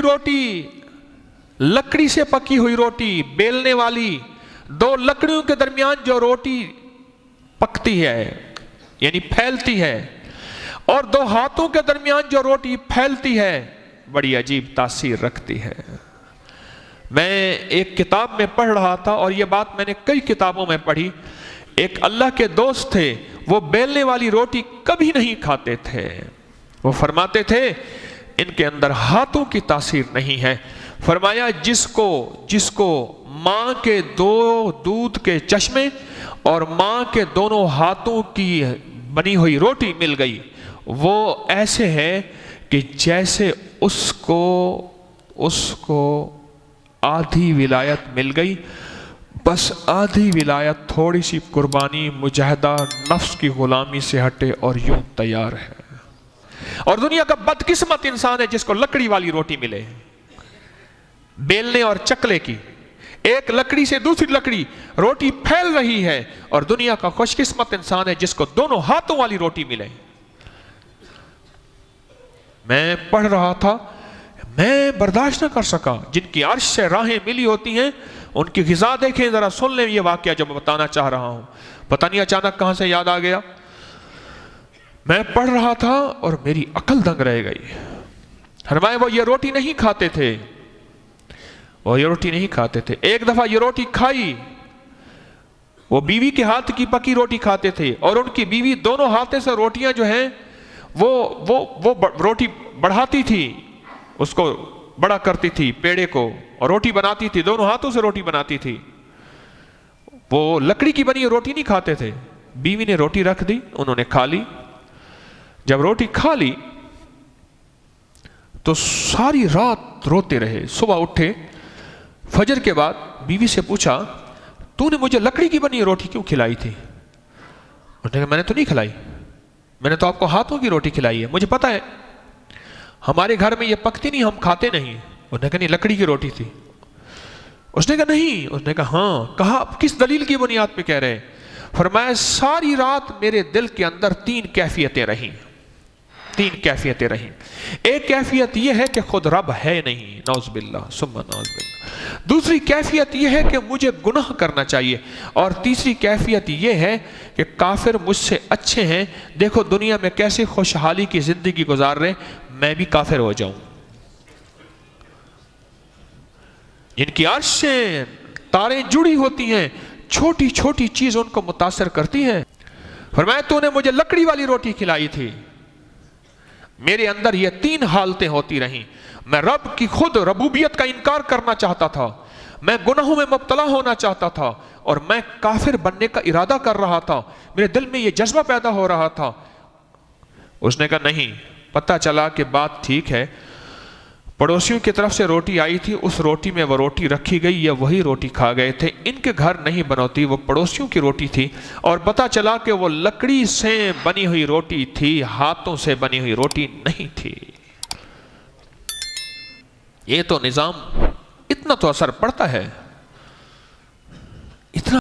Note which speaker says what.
Speaker 1: रोटी, लकड़ी से पकी हुई रोटी, बेलने वाली, दो लकड़ियों के दरमियान जो रोटी पकती है यानी फैलती है, और दो हाथों के दरमियान जो रोटी फैलती है, बड़ी अजीब तासीर रखती है। मैं एक किताब में पढ़ रहा था, और यह बात मैंने कई किताबों में पढ़ी। एक अल्लाह के दोस्त थे, वो बेलने वाली रोटी कभी नहीं खाते थे। वो फरमाते थे इनके अंदर हाथों की तासीर नहीं है। फरमाया जिसको माँ के दो दूध के चश्मे और माँ के दोनों हाथों की बनी हुई रोटी मिल गई, वो ऐसे है कि जैसे उसको आधी विलायत मिल गई, बस आधी विलायत, थोड़ी सी कुर्बानी, मुजाहिदा, नफ्स की गुलामी से हटे और यूं तैयार है। और दुनिया का बदकिस्मत इंसान है जिसको लकड़ी वाली रोटी मिले, बेलने और चकले की, एक लकड़ी से दूसरी लकड़ी रोटी फैल रही है। और दुनिया का खुशकिस्मत इंसान है जिसको दोनों हाथों वाली रोटी मिले। मैं पढ़ रहा था, मैं बर्दाश्त न कर सका। जिनकी अर्श से राहें मिली होती हैं उनकी ग़िज़ा देखें, जरा सुन लें ये वाक़या जो मैं बताना चाह रहा हूं। पता नहीं अचानक कहां से याद आ गया। मैं पढ़ रहा था और मेरी अकल दंग रह गई। फरमाया वो ये रोटी नहीं खाते थे, वो ये रोटी नहीं खाते थे। एक दफा ये रोटी खाई, वो बीवी के हाथ की पकी रोटी खाते थे, और उनकी बीवी दोनों हाथों से रोटियां जो हैं वो रोटी बढ़ाती थी, उसको बड़ा करती थी पेड़े को, और रोटी बनाती थी, दोनों हाथों से रोटी बनाती थी। वो लकड़ी की बनी रोटी नहीं खाते थे। बीवी ने रोटी रख दी, उन्होंने खा ली। जब रोटी खा ली तो सारी रात रोते रहे। सुबह उठे, फजर के बाद बीवी से पूछा, तूने मुझे लकड़ी की बनी रोटी क्यों खिलाई थी? उसने कहा मैंने तो नहीं खिलाई, मैंने तो आपको हाथों की रोटी खिलाई है, मुझे पता है हमारे घर में ये पकती नहीं, हम खाते नहीं। उसने कहा नहीं, लकड़ी की रोटी थी। उसने कहा नहीं। उसने कहा हाँ। कहा किस दलील की बुनियाद पे कह रहे? फरमाया सारी रात मेरे दिल के अंदर तीन कैफियतें रहीं। एक कैफियत यह है कि खुद रब है नहीं, नौज़बिल्लाह सुम्मा नौज़बिल्लाह। दूसरी कैफियत यह है कि मुझे गुनाह करना चाहिए, और तीसरी कैफियत यह है कि काफिर मुझसे अच्छे हैं, देखो दुनिया में कैसे खुशहाली की जिंदगी गुजार रहे, मैं भी काफिर हो जाऊं। जिनकी अर्श से तारें जुड़ी होती हैं, छोटी छोटी चीज उनको मुतासर करती है। फरमाया तूने मुझे लकड़ी वाली रोटी खिलाई थी, मेरे अंदर ये तीन हालतें होती रहीं। मैं रब की खुद रबूबियत का इनकार करना चाहता था, मैं गुनाहों में मुब्तला होना चाहता था, और मैं काफिर बनने का इरादा कर रहा था, मेरे दिल में ये जज्बा पैदा हो रहा था। उसने कहा नहीं, पता चला कि बात ठीक है, पड़ोसियों की तरफ से रोटी आई थी, उस रोटी में वो रोटी रखी गई, या वही रोटी खा गए थे। इनके घर नहीं बनती, वो पड़ोसियों की रोटी थी, और पता चला कि वो लकड़ी से बनी हुई रोटी थी, हाथों से बनी हुई रोटी नहीं थी। ये तो निजाम, इतना तो असर पड़ता है, इतना